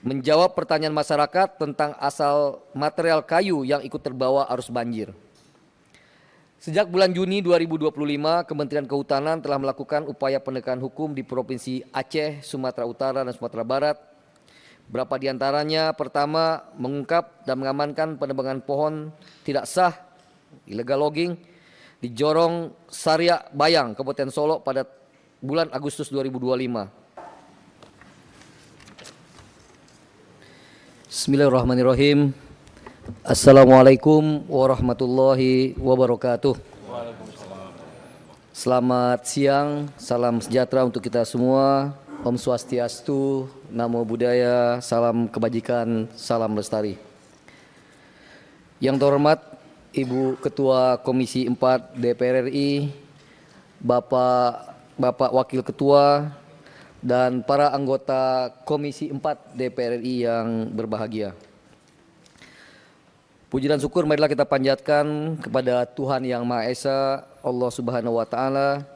menjawab pertanyaan masyarakat tentang asal material kayu yang ikut terbawa arus banjir. Sejak bulan Juni 2025, Kementerian Kehutanan telah melakukan upaya penegakan hukum di Provinsi Aceh, Sumatera Utara, dan Sumatera Barat. Berapa di antaranya: pertama, mengungkap dan mengamankan penebangan pohon tidak sah, illegal logging, di Jorong Saria Bayang, Kabupaten Solok pada bulan Agustus 2025. Bismillahirrahmanirrahim. Assalamualaikum warahmatullahi wabarakatuh. Selamat siang, salam sejahtera untuk kita semua. Om Swastiastu, Namo Buddhaya, salam kebajikan, salam lestari. Yang terhormat Ibu Ketua Komisi 4 DPR RI, Bapak Wakil Ketua, dan para anggota Komisi 4 DPR RI yang berbahagia. Puji dan syukur marilah kita panjatkan kepada Tuhan Yang Maha Esa, Allah Subhanahu wa Ta'ala,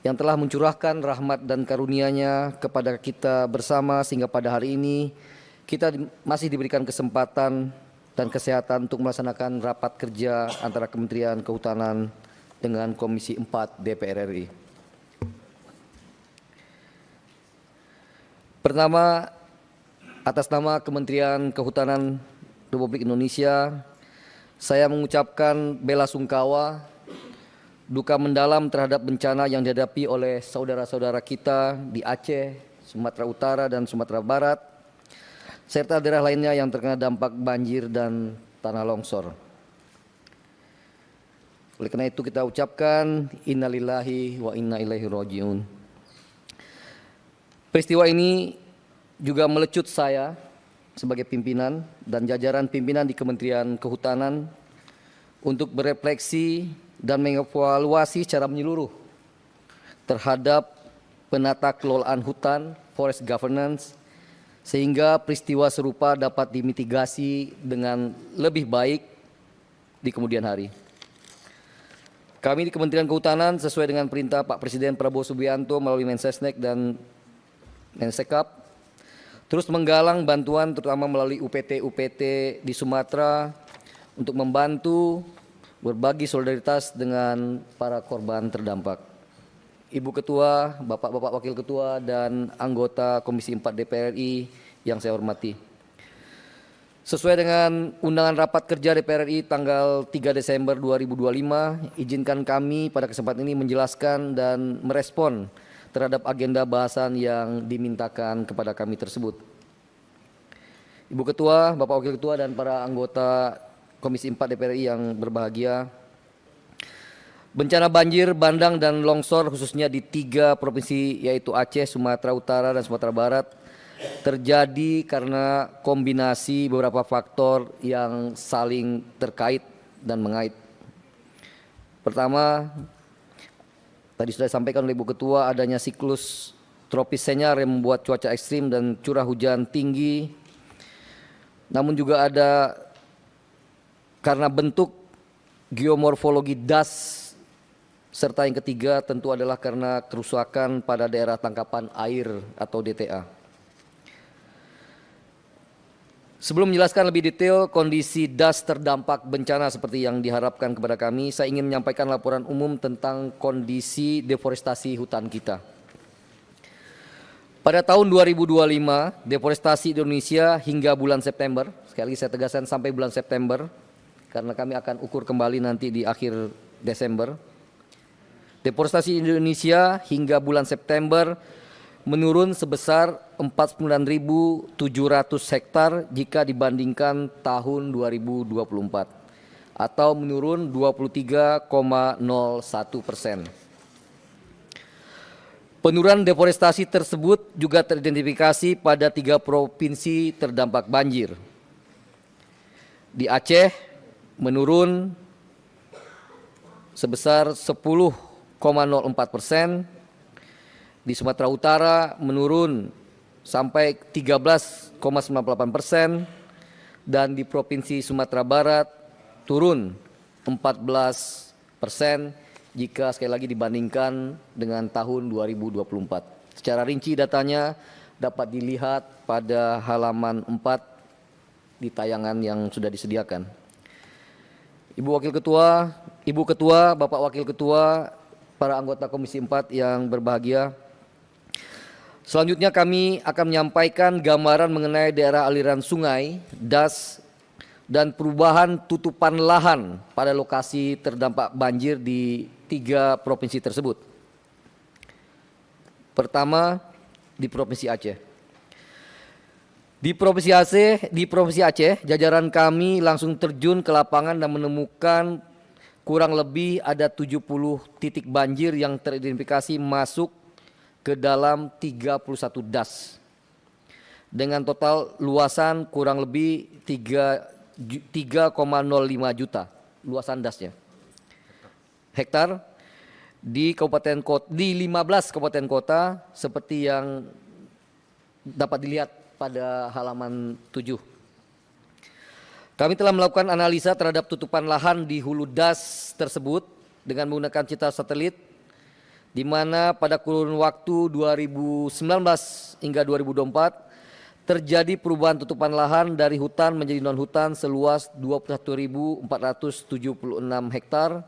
yang telah mencurahkan rahmat dan karunia-Nya kepada kita bersama sehingga pada hari ini kita masih diberikan kesempatan dan kesehatan untuk melaksanakan rapat kerja antara Kementerian Kehutanan dengan Komisi 4 DPR RI. Pertama, atas nama Kementerian Kehutanan Republik Indonesia, saya mengucapkan bela sungkawa, duka mendalam terhadap bencana yang dihadapi oleh saudara-saudara kita di Aceh, Sumatera Utara, dan Sumatera Barat, serta daerah lainnya yang terkena dampak banjir dan tanah longsor. Oleh karena itu kita ucapkan innalillahi wa inna ilaihi rajiun. Peristiwa ini juga melecut saya sebagai pimpinan dan jajaran pimpinan di Kementerian Kehutanan untuk berefleksi dan mengevaluasi secara menyeluruh terhadap penata kelolaan hutan, forest governance, sehingga peristiwa serupa dapat dimitigasi dengan lebih baik di kemudian hari. Kami di Kementerian Kehutanan sesuai dengan perintah Pak Presiden Prabowo Subianto melalui Mensesnek dan Mensekap terus menggalang bantuan terutama melalui UPT di Sumatera untuk membantu berbagi solidaritas dengan para korban terdampak. Ibu Ketua, Bapak-Bapak Wakil Ketua, dan anggota Komisi 4 DPR RI yang saya hormati. Sesuai dengan undangan rapat kerja DPR RI tanggal 3 Desember 2025, izinkan kami pada kesempatan ini menjelaskan dan merespon terhadap agenda bahasan yang dimintakan kepada kami tersebut. Ibu Ketua, Bapak Wakil Ketua, dan para anggota Komisi 4 DPR RI yang berbahagia, bencana banjir, bandang, dan longsor khususnya di 3 provinsi yaitu Aceh, Sumatera Utara, dan Sumatera Barat terjadi karena kombinasi beberapa faktor yang saling terkait dan mengait. Pertama, tadi sudah disampaikan oleh Ibu Ketua, adanya siklus tropis Senyar yang membuat cuaca ekstrim dan curah hujan tinggi. Namun juga ada karena bentuk geomorfologi das, serta yang ketiga tentu adalah karena kerusakan pada daerah tangkapan air atau DTA. Sebelum menjelaskan lebih detail kondisi das terdampak bencana seperti yang diharapkan kepada kami, saya ingin menyampaikan laporan umum tentang kondisi deforestasi hutan kita. Pada tahun 2025, deforestasi Indonesia hingga bulan September, sekali lagi saya tegaskan sampai bulan September, karena kami akan ukur kembali nanti di akhir Desember. Deforestasi Indonesia hingga bulan September menurun sebesar 49.700 hektar jika dibandingkan tahun 2024 atau menurun 23,01%. Penurunan deforestasi tersebut juga teridentifikasi pada 3 provinsi terdampak banjir. Di Aceh menurun sebesar 10,04%, di Sumatera Utara menurun sampai 13,98%, dan di Provinsi Sumatera Barat turun 14% jika sekali lagi dibandingkan dengan tahun 2024. Secara rinci datanya dapat dilihat pada halaman 4 di tayangan yang sudah disediakan. Ibu Ketua, Bapak Wakil Ketua, para anggota Komisi 4 yang berbahagia. Selanjutnya kami akan menyampaikan gambaran mengenai daerah aliran sungai, das, dan perubahan tutupan lahan pada lokasi terdampak banjir di 3 provinsi tersebut. Pertama, di Provinsi Aceh. Di Provinsi Aceh, jajaran kami langsung terjun ke lapangan dan menemukan kurang lebih ada 70 titik banjir yang teridentifikasi masuk ke dalam 31 das. Dengan total luasan kurang lebih 3,05 juta luasan dasnya. Hektar di 15 kabupaten kota seperti yang dapat dilihat pada halaman 7. Kami telah melakukan analisa terhadap tutupan lahan di hulu das tersebut dengan menggunakan citra satelit, di mana pada kurun waktu 2019 hingga 2024 terjadi perubahan tutupan lahan dari hutan menjadi non-hutan seluas 21.476 hektar,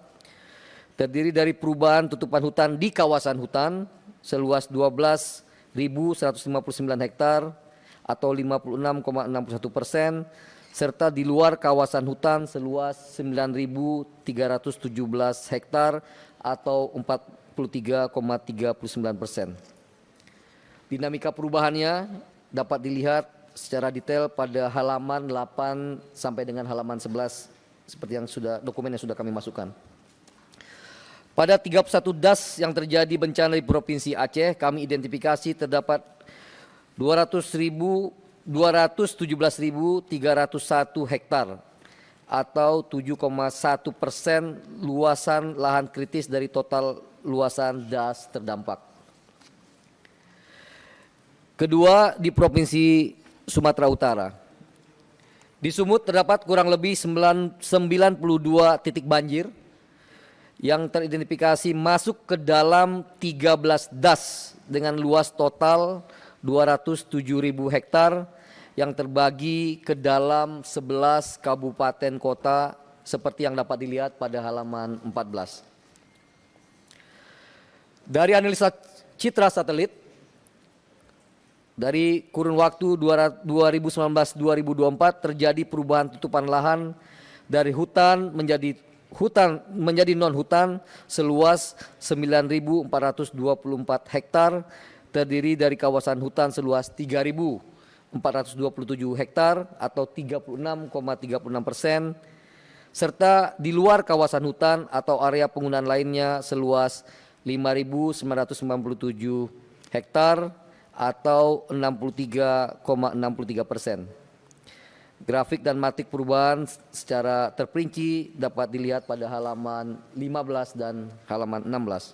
terdiri dari perubahan tutupan hutan di kawasan hutan seluas 12.159 hektar atau 56,61%, serta di luar kawasan hutan seluas 9.317 hektar atau 43,39%. Dinamika perubahannya dapat dilihat secara detail pada halaman 8 sampai dengan halaman 11 seperti yang dokumen yang sudah kami masukkan. Pada 31 das yang terjadi bencana di Provinsi Aceh, kami identifikasi terdapat 217.301 hektar atau 7,1% luasan lahan kritis dari total luasan das terdampak. Kedua, di Provinsi Sumatera Utara. Di Sumut terdapat kurang lebih 92 titik banjir yang teridentifikasi masuk ke dalam 13 das dengan luas total 207.000 hektar yang terbagi ke dalam 11 kabupaten kota seperti yang dapat dilihat pada halaman 14. Dari analisa citra satelit dari kurun waktu 2019-2024 terjadi perubahan tutupan lahan dari hutan menjadi non-hutan seluas 9.424 hektar, terdiri dari kawasan hutan seluas 3.427 hektar atau 36,36%, serta di luar kawasan hutan atau area penggunaan lainnya seluas 5.997 hektar atau 63,63%. Grafik dan matrik perubahan secara terperinci dapat dilihat pada halaman 15 dan halaman 16.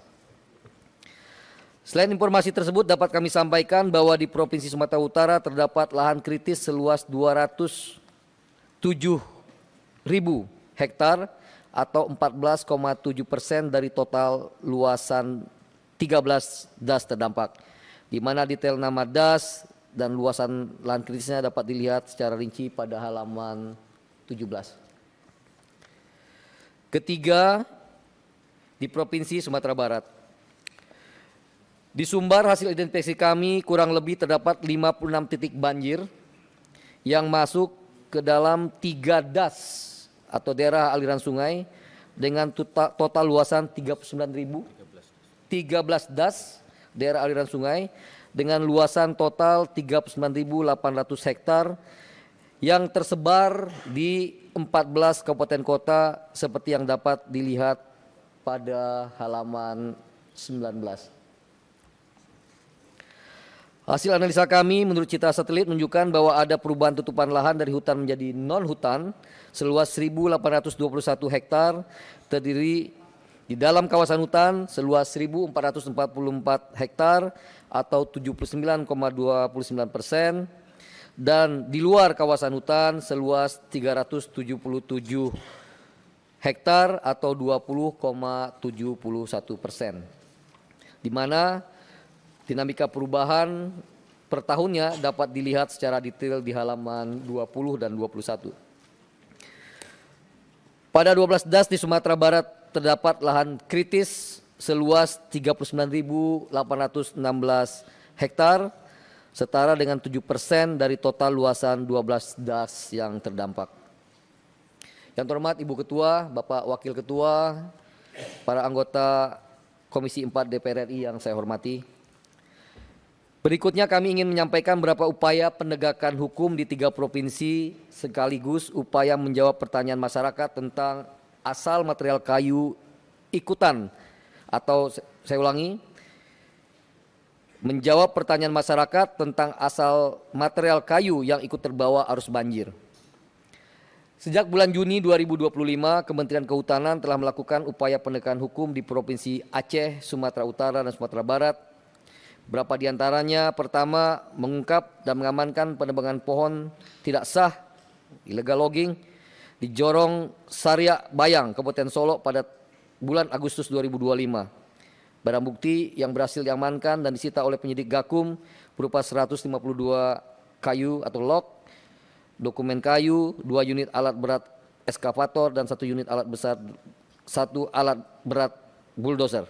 Selain informasi tersebut dapat kami sampaikan bahwa di Provinsi Sumatera Utara terdapat lahan kritis seluas 207.000 hektar atau 14,7% dari total luasan 13 das terdampak, di mana detail nama das dan luasan lahan kritisnya dapat dilihat secara rinci pada halaman 17. Ketiga, di Provinsi Sumatera Barat. Di Sumbar hasil identifikasi kami kurang lebih terdapat 56 titik banjir yang masuk ke dalam 3 das atau daerah aliran sungai dengan total luasan 13 das daerah aliran sungai dengan luasan total 39.800 hektar yang tersebar di 14 kabupaten kota seperti yang dapat dilihat pada halaman 19. Hasil analisa kami menurut citra satelit menunjukkan bahwa ada perubahan tutupan lahan dari hutan menjadi non-hutan seluas 1.821 hektar, terdiri di dalam kawasan hutan seluas 1.444 hektar atau 79,29%, dan di luar kawasan hutan seluas 377 hektar atau 20,71%. Di mana dinamika perubahan per tahunnya dapat dilihat secara detail di halaman 20 dan 21. Pada 12 das di Sumatera Barat terdapat lahan kritis seluas 39.816 hektar, setara dengan 7% dari total luasan 12 das yang terdampak. Yang terhormat Ibu Ketua, Bapak Wakil Ketua, para anggota Komisi 4 DPR RI yang saya hormati. Berikutnya kami ingin menyampaikan beberapa upaya penegakan hukum di 3 provinsi sekaligus upaya menjawab pertanyaan masyarakat tentang asal material kayu ikutan atau saya ulangi, menjawab pertanyaan masyarakat tentang asal material kayu yang ikut terbawa arus banjir. Sejak bulan Juni 2025, Kementerian Kehutanan telah melakukan upaya penegakan hukum di Provinsi Aceh, Sumatera Utara, dan Sumatera Barat. Beberapa di antaranya, pertama, mengungkap dan mengamankan penebangan pohon tidak sah, illegal logging, di Jorong Sarya Bayang, Kabupaten Solok pada bulan Agustus 2025. Barang bukti yang berhasil diamankan dan disita oleh penyidik Gakum berupa 152 kayu atau log, dokumen kayu, 2 unit alat berat eskavator, dan 1 unit alat besar, 1 alat berat bulldozer.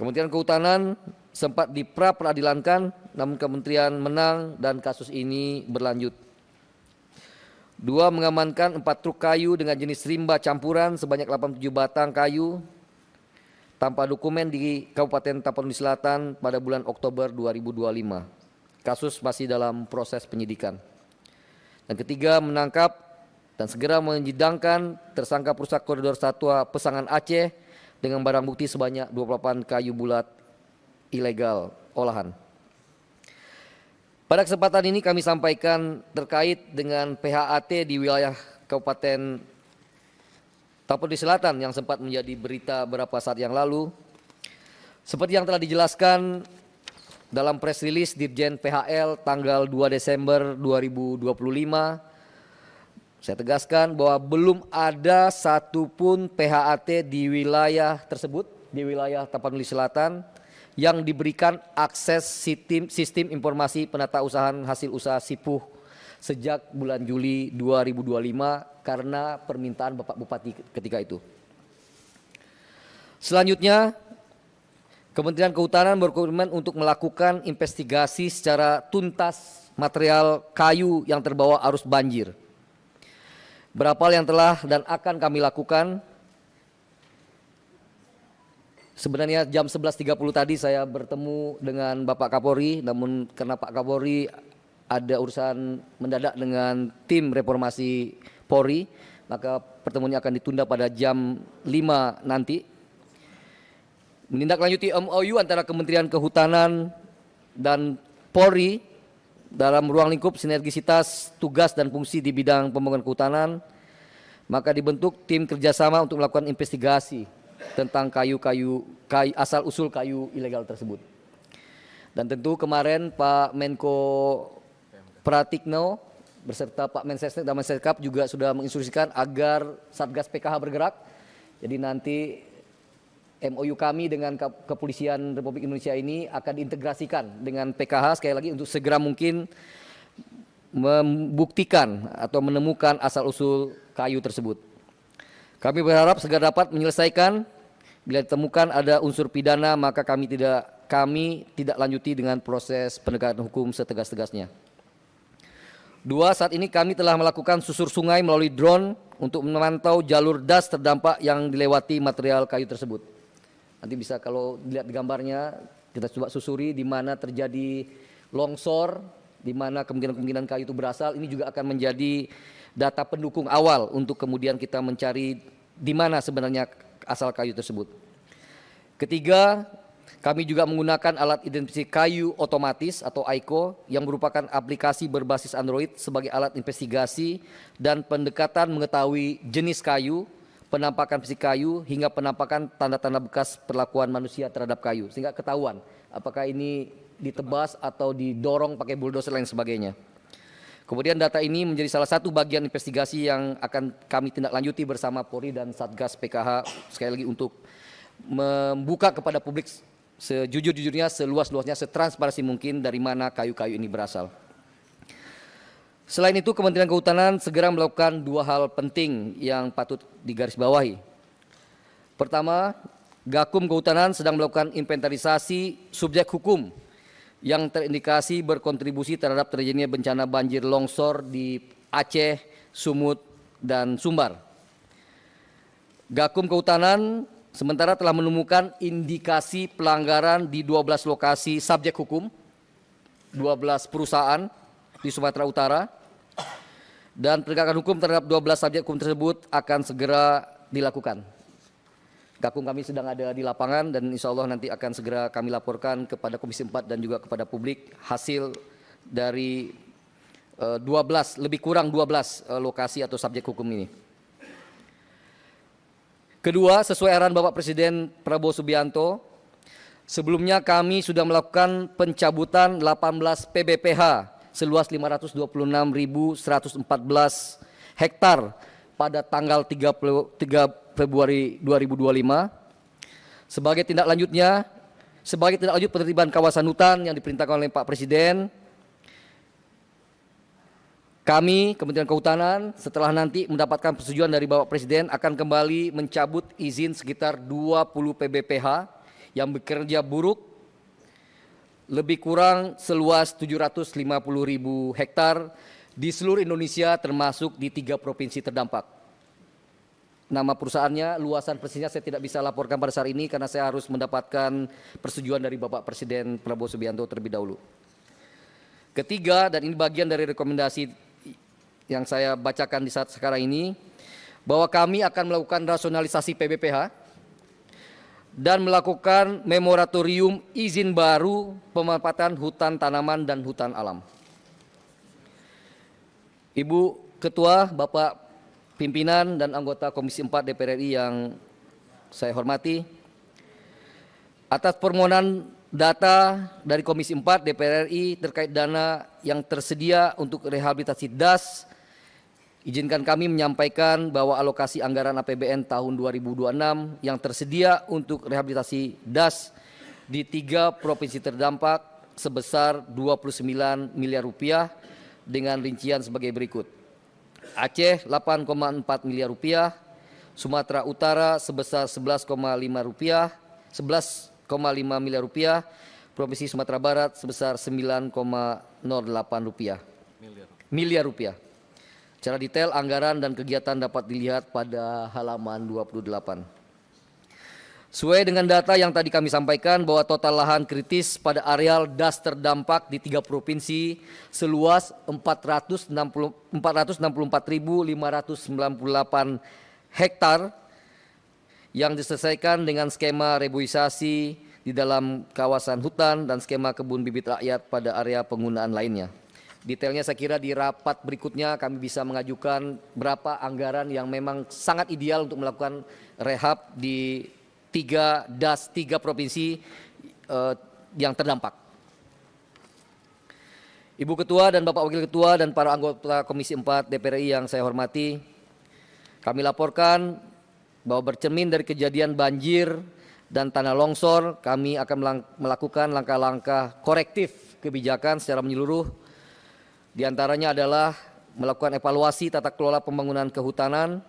Kementerian Kehutanan sempat diperadilankan, namun kementerian menang dan kasus ini berlanjut. 2, mengamankan 4 truk kayu dengan jenis rimba campuran sebanyak 87 batang kayu tanpa dokumen di Kabupaten Tapanuli Selatan pada bulan Oktober 2025. Kasus masih dalam proses penyidikan. Dan ketiga, menangkap dan segera menyidangkan tersangka perusak koridor satwa Pesangan Aceh dengan barang bukti sebanyak 28 kayu bulat ilegal olahan. Pada kesempatan ini kami sampaikan terkait dengan PHAT di wilayah Kabupaten Tapanuli Selatan yang sempat menjadi berita beberapa saat yang lalu. Seperti yang telah dijelaskan dalam press release Dirjen PHL tanggal 2 Desember 2025, saya tegaskan bahwa belum ada satupun PHAT di wilayah tersebut, di wilayah Tapanuli Selatan, yang diberikan akses sistem informasi penatausahaan hasil usaha SIPUH sejak bulan Juli 2025 karena permintaan Bapak Bupati ketika itu. Selanjutnya, Kementerian Kehutanan berkomitmen untuk melakukan investigasi secara tuntas material kayu yang terbawa arus banjir. Berapa hal yang telah dan akan kami lakukan. Sebenarnya jam 11.30 tadi saya bertemu dengan Bapak Kapolri, namun karena Pak Kapolri ada urusan mendadak dengan tim reformasi Polri, maka pertemuannya akan ditunda pada jam 5 nanti. Menindaklanjuti MOU antara Kementerian Kehutanan dan Polri dalam ruang lingkup sinergisitas tugas dan fungsi di bidang pembangunan kehutanan, maka dibentuk tim kerjasama untuk melakukan investigasi tentang asal usul kayu ilegal tersebut. Dan tentu kemarin Pak Menko Pratikno beserta Pak Mensesnek dan Mensekap juga sudah menginstruksikan agar Satgas PKH bergerak. Jadi nanti MOU kami dengan Kepolisian Republik Indonesia ini akan diintegrasikan dengan PKH sekali lagi untuk segera mungkin membuktikan atau menemukan asal usul kayu tersebut. Kami berharap segera dapat menyelesaikan. Bila ditemukan ada unsur pidana, maka kami tidak lanjuti dengan proses penegakan hukum setegas-tegasnya. 2, saat ini kami telah melakukan susur sungai melalui drone untuk memantau jalur das terdampak yang dilewati material kayu tersebut. Nanti bisa kalau dilihat di gambarnya, kita coba susuri di mana terjadi longsor, di mana kemungkinan kayu itu berasal. Ini juga akan menjadi data pendukung awal untuk kemudian kita mencari di mana sebenarnya asal kayu tersebut. Ketiga, kami juga menggunakan alat identifikasi kayu otomatis atau AICO yang merupakan aplikasi berbasis Android sebagai alat investigasi dan pendekatan mengetahui jenis kayu, penampakan fisik kayu, hingga penampakan tanda-tanda bekas perlakuan manusia terhadap kayu, sehingga ketahuan apakah ini ditebas atau didorong pakai bulldozer dan lain sebagainya. Kemudian data ini menjadi salah satu bagian investigasi yang akan kami tindak lanjuti bersama Polri dan Satgas PKH sekali lagi untuk membuka kepada publik sejujur-jujurnya, seluas-luasnya, setransparansi mungkin dari mana kayu-kayu ini berasal. Selain itu, Kementerian Kehutanan segera melakukan 2 hal penting yang patut digarisbawahi. Pertama, Gakum Kehutanan sedang melakukan inventarisasi subjek hukum yang terindikasi berkontribusi terhadap terjadinya bencana banjir longsor di Aceh, Sumut, dan Sumbar. Gakum Kehutanan sementara telah menemukan indikasi pelanggaran di 12 lokasi subjek hukum, 12 perusahaan di Sumatera Utara, dan penegakan hukum terhadap 12 subjek hukum tersebut akan segera dilakukan. Gakum kami sedang ada di lapangan dan insya Allah nanti akan segera kami laporkan kepada Komisi 4 dan juga kepada publik hasil dari 12, lebih kurang 12 lokasi atau subjek hukum ini. Kedua, sesuai arahan Bapak Presiden Prabowo Subianto, sebelumnya kami sudah melakukan pencabutan 18 PBPH seluas 526.114 hektar pada tanggal 3 Februari 2025. Sebagai tindak lanjut penertiban kawasan hutan yang diperintahkan oleh Pak Presiden, kami Kementerian Kehutanan setelah nanti mendapatkan persetujuan dari Bapak Presiden akan kembali mencabut izin sekitar 20 PBPH yang bekerja buruk lebih kurang seluas 750.000 hektar di seluruh Indonesia termasuk di 3 provinsi terdampak. Nama perusahaannya, luasan persisnya saya tidak bisa laporkan pada saat ini karena saya harus mendapatkan persetujuan dari Bapak Presiden Prabowo Subianto terlebih dahulu. Ketiga, dan ini bagian dari rekomendasi yang saya bacakan di saat sekarang ini, bahwa kami akan melakukan rasionalisasi PBPH dan melakukan moratorium izin baru pemanfaatan hutan tanaman dan hutan alam. Ibu Ketua, Bapak Pimpinan dan anggota Komisi 4 DPR RI yang saya hormati, atas permohonan data dari Komisi 4 DPR RI terkait dana yang tersedia untuk rehabilitasi DAS, izinkan kami menyampaikan bahwa alokasi anggaran APBN tahun 2026 yang tersedia untuk rehabilitasi DAS di 3 provinsi terdampak sebesar 29 miliar rupiah dengan rincian sebagai berikut. Aceh 8,4 miliar rupiah, Sumatera Utara sebesar 11,5 miliar rupiah, Provinsi Sumatera Barat sebesar 9,08 miliar rupiah. Secara detail anggaran dan kegiatan dapat dilihat pada halaman 28. Sesuai dengan data yang tadi kami sampaikan bahwa total lahan kritis pada areal DAS terdampak di 3 provinsi seluas 464.598 hektar yang diselesaikan dengan skema reboisasi di dalam kawasan hutan dan skema kebun bibit rakyat pada area penggunaan lainnya. Detailnya saya kira di rapat berikutnya kami bisa mengajukan berapa anggaran yang memang sangat ideal untuk melakukan rehab di 3 DAS, 3 provinsi yang terdampak. Ibu Ketua dan Bapak Wakil Ketua dan para anggota Komisi 4 DPR RI yang saya hormati, kami laporkan bahwa bercermin dari kejadian banjir dan tanah longsor, kami akan melakukan langkah-langkah korektif kebijakan secara menyeluruh. Di antaranya adalah melakukan evaluasi tata kelola pembangunan kehutanan,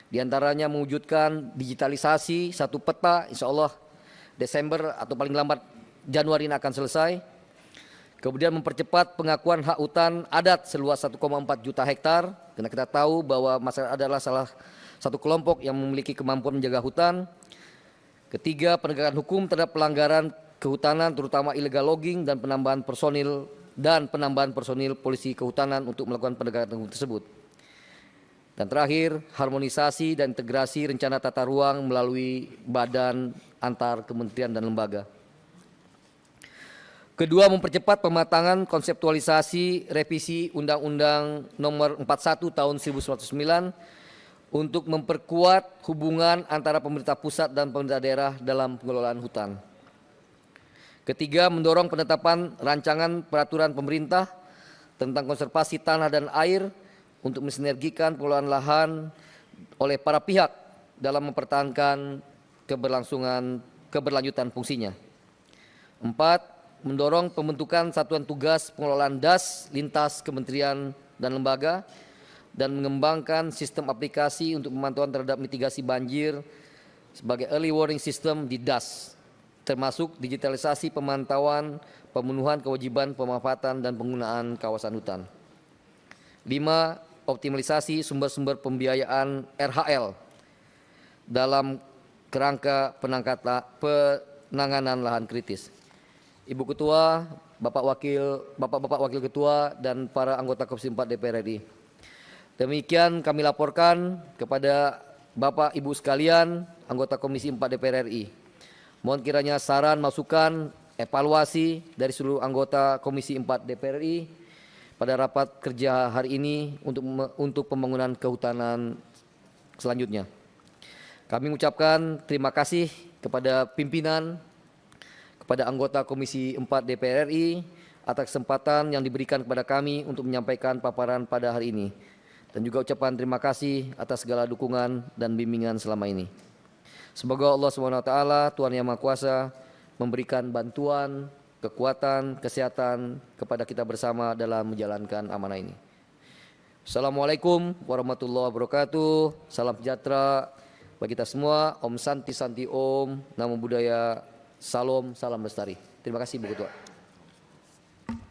di antaranya mewujudkan digitalisasi satu peta, insya Allah Desember atau paling lambat Januari ini akan selesai. Kemudian mempercepat pengakuan hak hutan adat seluas 1,4 juta hektar, karena kita tahu bahwa masyarakat adalah salah satu kelompok yang memiliki kemampuan menjaga hutan. Ketiga, penegakan hukum terhadap pelanggaran kehutanan terutama illegal logging dan penambahan personil polisi kehutanan untuk melakukan penegakan hukum tersebut. Dan terakhir, harmonisasi dan integrasi rencana tata ruang melalui badan antar kementerian dan lembaga. Kedua, mempercepat pematangan konseptualisasi revisi Undang-Undang Nomor 41 Tahun 1999 untuk memperkuat hubungan antara pemerintah pusat dan pemerintah daerah dalam pengelolaan hutan. Ketiga, mendorong penetapan rancangan peraturan pemerintah tentang konservasi tanah dan air untuk mensinergikan pengelolaan lahan oleh para pihak dalam mempertahankan keberlanjutan fungsinya. 4. Mendorong pembentukan satuan tugas pengelolaan das lintas kementerian dan lembaga dan mengembangkan sistem aplikasi untuk pemantauan terhadap mitigasi banjir sebagai early warning system di das, termasuk digitalisasi pemantauan pemenuhan kewajiban pemanfaatan dan penggunaan kawasan hutan. 5. Optimalisasi sumber-sumber pembiayaan RHL dalam kerangka penanganan lahan kritis. Ibu Ketua, Bapak-Bapak Wakil Ketua dan para anggota Komisi 4 DPR RI. Demikian kami laporkan kepada Bapak Ibu sekalian anggota Komisi 4 DPR RI. Mohon kiranya saran, masukan, evaluasi dari seluruh anggota Komisi 4 DPR RI pada rapat kerja hari ini untuk pembangunan kehutanan selanjutnya. Kami mengucapkan terima kasih kepada pimpinan, kepada anggota Komisi 4 DPR RI atas kesempatan yang diberikan kepada kami untuk menyampaikan paparan pada hari ini. Dan juga ucapan terima kasih atas segala dukungan dan bimbingan selama ini. Semoga Allah SWT, Tuhan Yang Maha Kuasa, memberikan bantuan, kekuatan, kesehatan kepada kita bersama dalam menjalankan amanah ini. Assalamualaikum warahmatullahi wabarakatuh. Salam sejahtera bagi kita semua. Om Santi Santi Om. Namo Buddhaya. Salam, salam lestari. Terima kasih Bu Ketua.